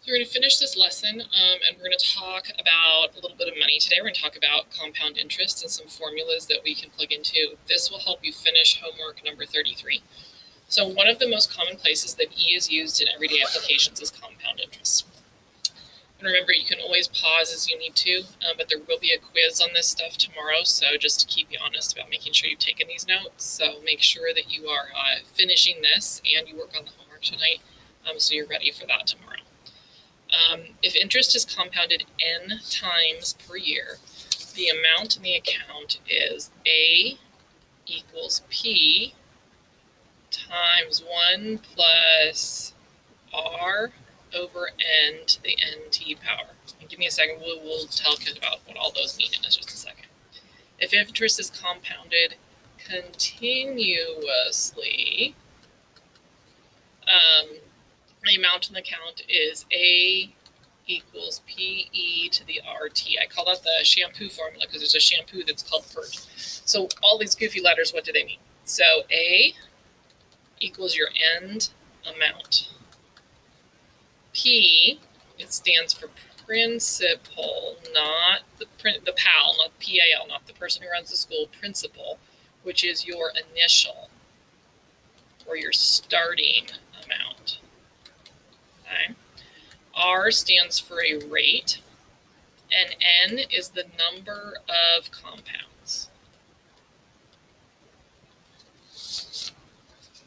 So we're going to finish this lesson, and we're going to talk about a little bit of money today. We're going to talk about compound interest and some formulas that we can plug into. This will help you finish homework number 33. So one of the most common places that E is used in everyday applications is compound interest. And remember, you can always pause as you need to, but there will be a quiz on this stuff tomorrow, so just to keep you honest about making sure you've taken these notes. So make sure that you are finishing this and you work on the homework tonight, so you're ready for that tomorrow. If interest is compounded n times per year, the amount in the account is A equals P times 1 plus R over n to the nt power. And give me a second, we'll talk about what all those mean in just a second. If interest is compounded continuously, the amount in the account is A equals PE to the RT. I call that the shampoo formula because there's a shampoo that's called Pert. So all these goofy letters, what do they mean? So A equals your end amount. P, it stands for principal, not the PAL, not PAL, not the person who runs the school, principal, which is your initial or your starting amount. Okay. R stands for a rate, and N is the number of compounds.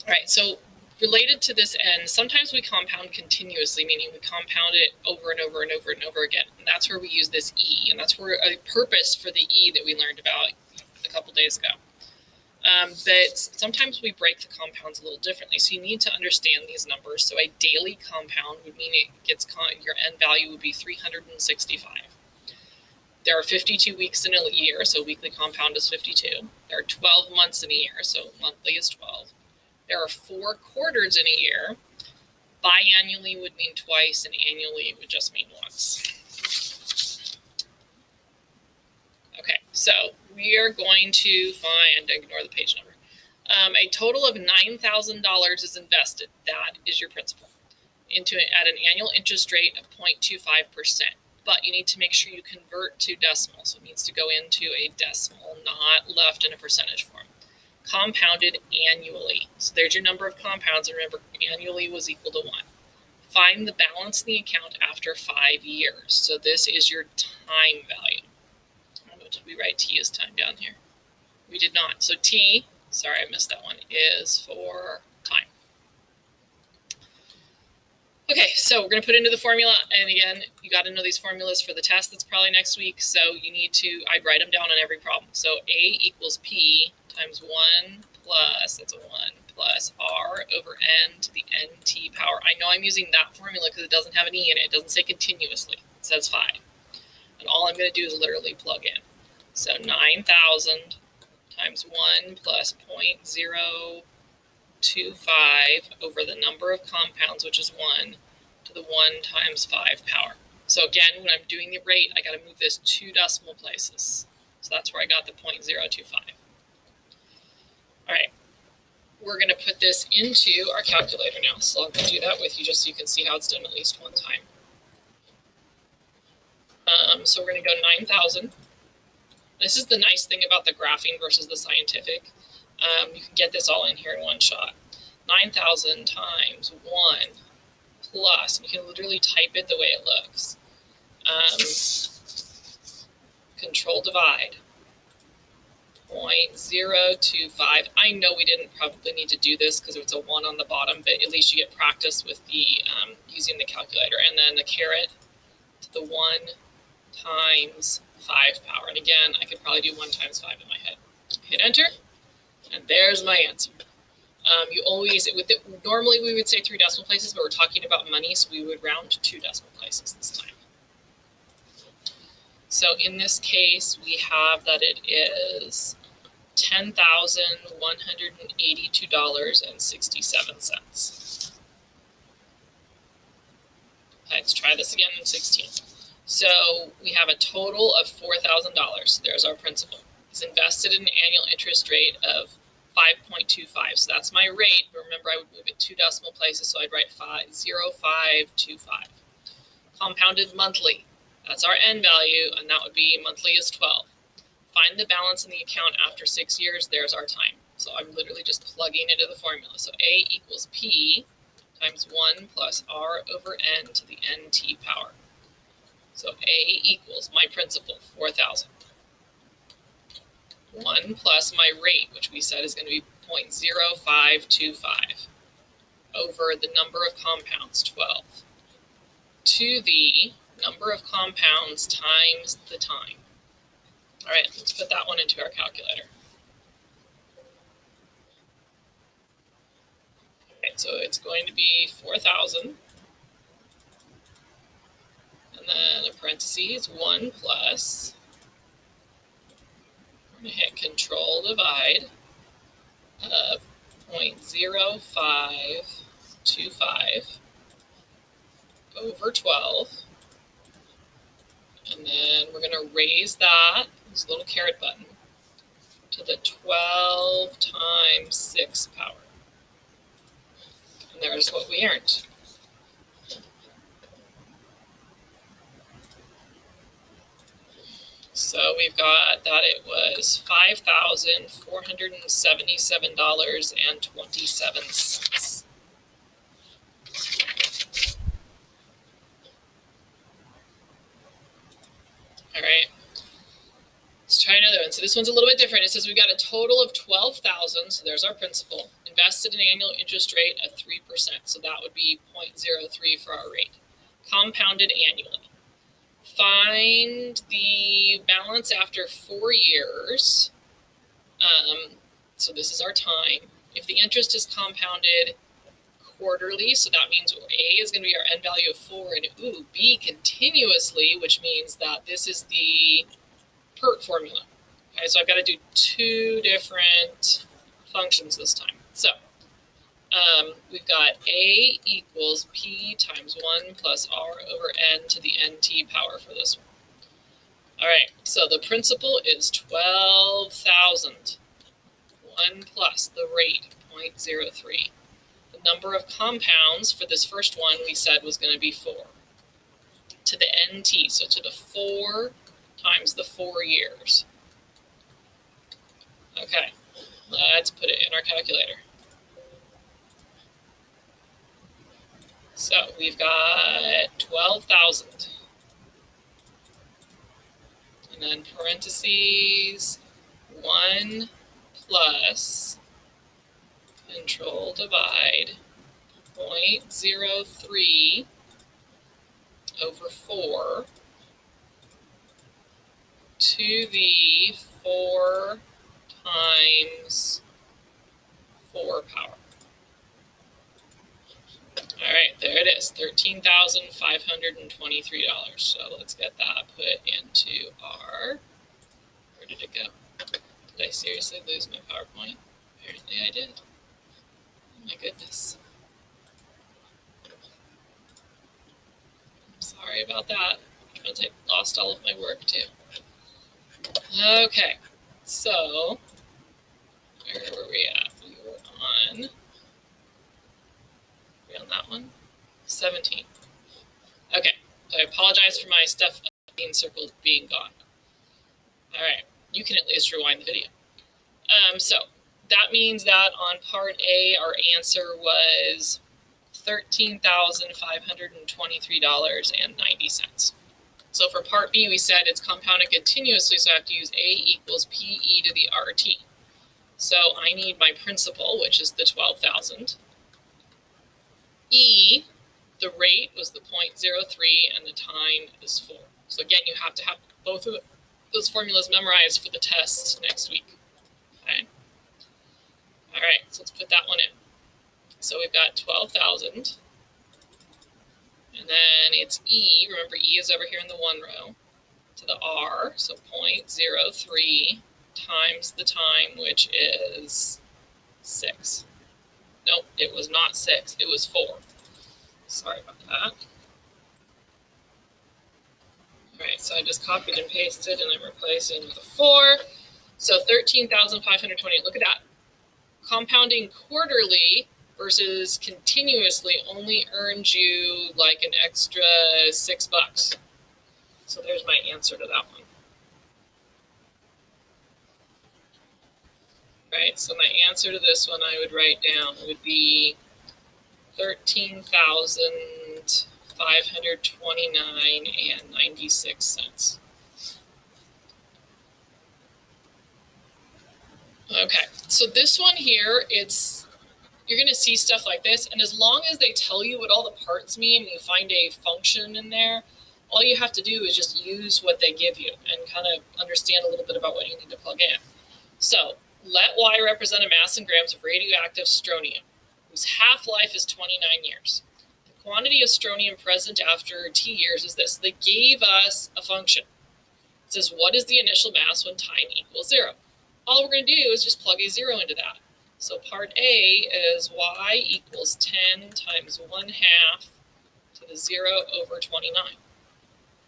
All right, so related to this N, sometimes we compound continuously, meaning we compound it over and over and over and over again. And that's where we use this E, and that's where a purpose for the E that we learned about a couple days ago. But sometimes we break the compounds a little differently, so you need to understand these numbers. So a daily compound would mean it gets your N value would be 365. There are 52 weeks in a year, so a weekly compound is 52. There are 12 months in a year, so monthly is 12. There are 4 quarters in a year. Biannually would mean twice, and annually would just mean once. Okay, so we are going to find, ignore the page number, a total of $9,000 is invested. That is your principal at an annual interest rate of 0.25%. But you need to make sure you convert to decimal. So it needs to go into a decimal, not left in a percentage form. Compounded annually. So there's your number of compounds. And remember, annually was equal to 1. Find the balance in the account after 5 years. So this is your time value. Did we write T as time down here? We did not. So T, sorry I missed that one, is for time. Okay, so we're going to put into the formula. And again, you got to know these formulas for the test that's probably next week. So you need to, I'd write them down on every problem. So A equals P times 1 plus, that's a 1, plus R over N to the NT power. I know I'm using that formula because it doesn't have an E in it. It doesn't say continuously. It says 5. And all I'm going to do is literally plug in. So 9,000 times 1 plus 0.025 over the number of compounds, which is 1, to the 1 times 5 power. So again, when I'm doing the rate, I got to move this 2 decimal places. So that's where I got the 0.025. All right, we're going to put this into our calculator now. So I'm going to do that with you just so you can see how it's done at least one time. So we're going to go 9,000. This is the nice thing about the graphing versus the scientific. You can get this all in here in one shot. 9,000 times 1 plus, you can literally type it the way it looks. Control divide. 0.025. I know we didn't probably need to do this because it's a 1 on the bottom, but at least you get practice with the using the calculator. And then the caret to the 1 times 5 power. And again, I could probably do 1 times 5 in my head. Hit enter, and there's my answer. You always, normally we would say 3 decimal places, but we're talking about money, so we would round to 2 decimal places this time. So in this case, we have that it is $10,182.67. Let's try this again in 16. So we have a total of $4,000. There's our principal. He's invested in an annual interest rate of 5.25. So that's my rate. Remember, I would move it 2 decimal places, so I'd write 0.0525. Compounded monthly, that's our n value, and that would be monthly is 12. Find the balance in the account after 6 years, there's our time. So I'm literally just plugging into the formula. So A equals P times 1 plus R over N to the NT power. So A equals my principal, 4,000. 1 plus my rate, which we said is going to be 0.0525, over the number of compounds, 12, to the number of compounds times the time. All right, let's put that one into our calculator. Okay, so it's going to be 4,000, and then in parentheses, 1 plus, we're going to hit Control Divide, 0.0525 over 12, and then we're going to raise that, this little caret button, to the 12 times 6 power. And there's what we earned. So we've got that it was $5,477.27. All right. Let's try another one. So this one's a little bit different. It says we've got a total of 12,000. So there's our principal. Invested an annual interest rate of 3%. So that would be 0.03 for our rate. Compounded annually. Find the balance after 4 years. So this is our time. If the interest is compounded quarterly, so that means A is going to be our n value of 4, and B continuously, which means that this is the Pert formula. Okay, so I've got to do 2 different functions this time. So we've got A equals P times 1 plus R over N to the NT power for this one. All right, so the principal is 12,000. 1 plus the rate, 0.03. The number of compounds for this first one we said was going to be 4. To the NT, so to the 4 times the 4 years. Okay, let's put it in our calculator. So we've got 12,000. And then parentheses, 1 plus Control Divide 0.03 over 4 to the 4 times 4 power. All right, there it is, $13,523. So let's get that put into our, where did it go? Did I seriously lose my PowerPoint? Apparently I did. Oh my goodness. I'm sorry about that. Because I lost all of my work too. Okay, so where were we at? We were on that one? 17. Okay, so I apologize for my stuff being circled being gone. All right, you can at least rewind the video. So that means that on part A, our answer was $13,523.90. So for part B, we said it's compounded continuously, so I have to use A equals PE to the RT. So I need my principal, which is the 12,000. E, the rate was the 0.03, and the time is 4. So again, you have to have both of those formulas memorized for the test next week. Okay. All right, so let's put that one in. So we've got 12,000, and then it's E. Remember, E is over here in the 1 row, to the R, so 0.03 times the time, which is 6. Nope, it was not 6, it was 4. Sorry about that. All right, so I just copied and pasted, and I'm replacing with a 4. So 13,528, look at that. Compounding quarterly, versus continuously only earns you like an extra $6. So there's my answer to that one. Right, so my answer to this one I would write down would be 13,529.96. Okay, so this one here, you're going to see stuff like this, and as long as they tell you what all the parts mean and you find a function in there, all you have to do is just use what they give you and kind of understand a little bit about what you need to plug in. So let Y represent a mass in grams of radioactive strontium, whose half-life is 29 years. The quantity of strontium present after T years is this. They gave us a function. It says, what is the initial mass when time equals 0? All we're going to do is just plug a 0 into that. So part A is Y equals 10 times 1/2 to the 0 over 29.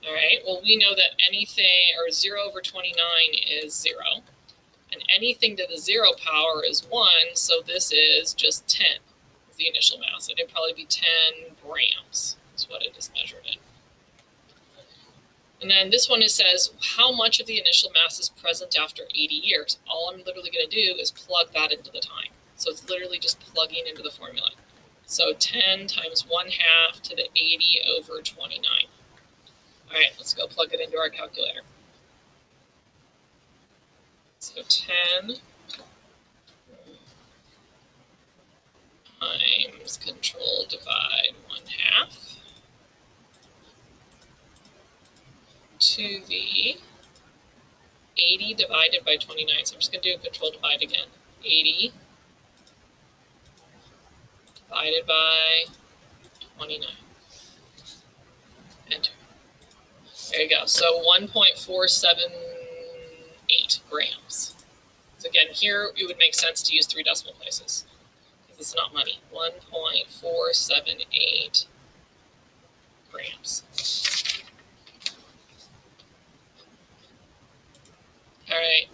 All right, well, we know that anything, or 0 over 29 is 0. And anything to the 0 power is 1, so this is just 10 is the initial mass. It'd probably be 10 grams is what it is measured in. And then this one, it says, how much of the initial mass is present after 80 years? All I'm literally going to do is plug that into the time. So it's literally just plugging into the formula. So 10 times 1/2 to the 80 over 29. All right, let's go plug it into our calculator. So 10 times control divide 1/2 to the 80 divided by 29. So I'm just going to do a control divide again. 80 divided by 29. Enter. There you go. So 1.478 grams. So again, here it would make sense to use 3 decimal places because it's not money. 1.478 grams. All right, I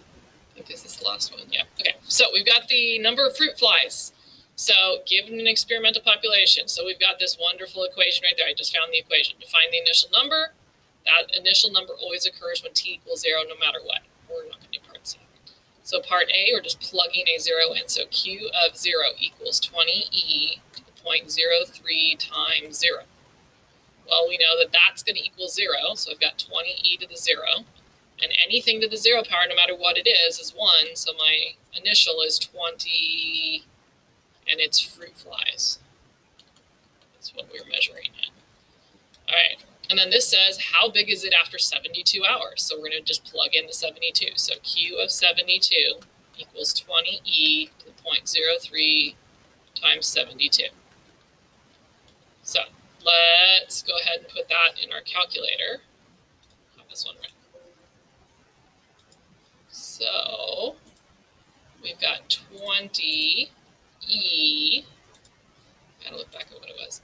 think this is the last one. Yeah, okay. So we've got the number of fruit flies. So given an experimental population, so we've got this wonderful equation right there. I just found the equation. To find the initial number, that initial number always occurs when T equals 0 no matter what. We're not going to do part C. So part A, we're just plugging a 0 in. So Q of 0 equals 20e to the 0.03 times 0. Well, we know that that's going to equal 0, so I've got 20e to the 0. And anything to the 0 power, no matter what it is 1. So my initial is 20, and it's fruit flies. That's what we're measuring in. All right, and then this says, how big is it after 72 hours? So we're going to just plug in the 72. So Q of 72 equals 20e to the 0.03 times 72. So let's go ahead and put that in our calculator. Have this one right. So we've got 20e, gotta look back at what it was,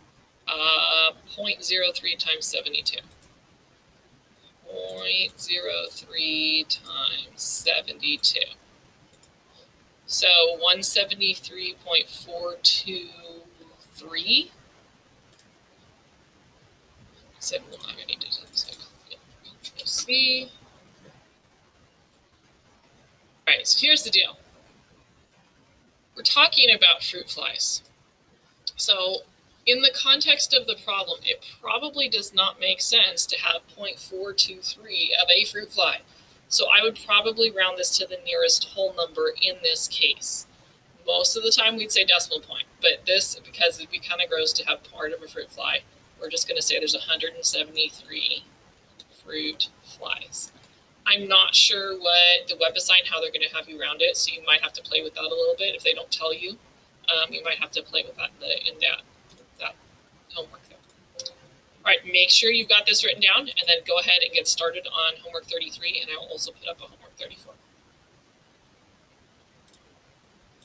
0.03 times 72. 0.03 times 72. So 173.423. So we'll not need to do this. Control C. All right, so here's the deal. We're talking about fruit flies. So in the context of the problem, it probably does not make sense to have 0.423 of a fruit fly. So I would probably round this to the nearest whole number in this case. Most of the time we'd say decimal point, but this, because it'd be kind of gross to have part of a fruit fly, we're just going to say there's 173 fruit flies. I'm not sure what the web assign, how they're going to have you round it, so you might have to play with that a little bit. If they don't tell you, you might have to play with that in that homework there. All right, make sure you've got this written down, and then go ahead and get started on homework 33, and I will also put up a homework 34.